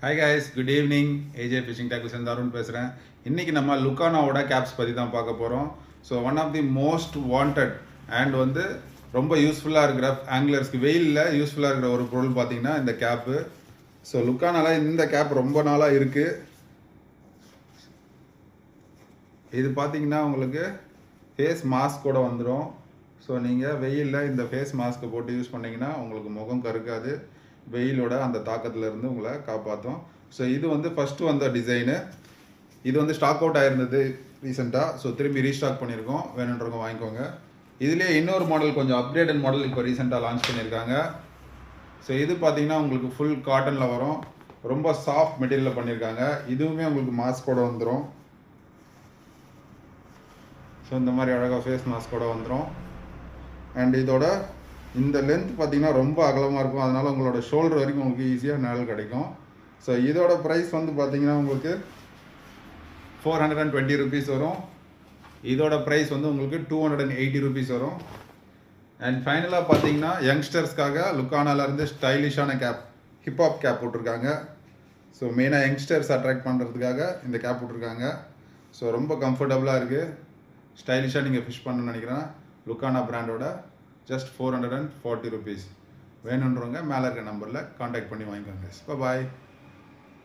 Hi guys, good evening. AJ Fishing Tackles and Arun பேசுறேன். இன்னைக்கு நம்ம லுக்கானாவோட கேப்ஸ் பத்தி தான் பார்க்க போறோம். So one of the most wanted and வந்து ரொம்ப யூஸ்ஃபுல்லாக இருக்கிற ஆங்கிலர்ஸ்க்கு வெயிலில் யூஸ்ஃபுல்லாக இருக்கிற ஒரு பொருள் பார்த்தீங்கன்னா இந்த கேப்பு. ஸோ லுக்கானால இந்த கேப் ரொம்ப நாளாக இருக்குது. இது பார்த்தீங்கன்னா உங்களுக்கு ஃபேஸ் மாஸ்க் கூட வந்துடும். ஸோ நீங்கள் வெயிலில் இந்த ஃபேஸ் மாஸ்க்கை போட்டு யூஸ் பண்ணிங்கன்னா உங்களுக்கு முகம் கருக்காது, வெயிலோட அந்த தாக்கத்துலேருந்து உங்களை காப்பாற்றும். ஸோ இது வந்து ஃபஸ்ட்டு வந்த டிசைனு. இது வந்து ஸ்டாக் அவுட் ஆகிருந்தது ரீசெண்டாக. ஸோ திரும்பி ரீஸ்டாக் பண்ணியிருக்கோம், வேணுன்றவங்க வாங்கிக்கோங்க. இதுலேயே இன்னொரு மாடல், கொஞ்சம் அப்கிரேடட் மாடல் இப்போ ரீசெண்டாக லான்ச் பண்ணியிருக்காங்க. ஸோ இது பார்த்தீங்கன்னா உங்களுக்கு ஃபுல் காட்டனில் வரும், ரொம்ப சாஃப்ட் மெட்டீரியலில் பண்ணியிருக்காங்க. இதுவுமே உங்களுக்கு மாஸ்கோட வந்துடும். ஸோ இந்த மாதிரி அழகாக ஃபேஸ் மாஸ்கோட வந்துடும். அண்ட் இதோட இந்த லென்த் பார்த்தீங்கன்னா ரொம்ப அகலமாக இருக்கும், அதனால் உங்களோட ஷோல்டர் வரைக்கும் உங்களுக்கு ஈஸியாக நிழல் கிடைக்கும். ஸோ இதோட ப்ரைஸ் வந்து பார்த்தீங்கன்னா உங்களுக்கு 420 ருபீஸ் வரும். இதோட ப்ரைஸ் வந்து உங்களுக்கு 280 ருபீஸ் வரும். அண்ட் ஃபைனலாக பார்த்தீங்கன்னா யங்ஸ்டர்ஸ்க்காக லுக்கானாலேருந்து ஸ்டைலிஷான கேப், ஹிப்ஹாப் கேப் போட்டிருக்காங்க. ஸோ மெயினாக யங்ஸ்டர்ஸ் அட்ராக்ட் பண்ணுறதுக்காக இந்த கேப் போட்டிருக்காங்க. ஸோ ரொம்ப கம்ஃபர்டபுளாக இருக்குது, ஸ்டைலிஷாக நீங்கள் ஃபிஷ் பண்ணணும்னு நினைக்கிறேன். லுக்கானா பிராண்டோட ஜஸ்ட் 440 ருபீஸ். வேணுன்றவங்க மேலே இருக்க நம்பரில் காண்டாக்ட் பண்ணி வாங்கிக்கோங்க. பாய்.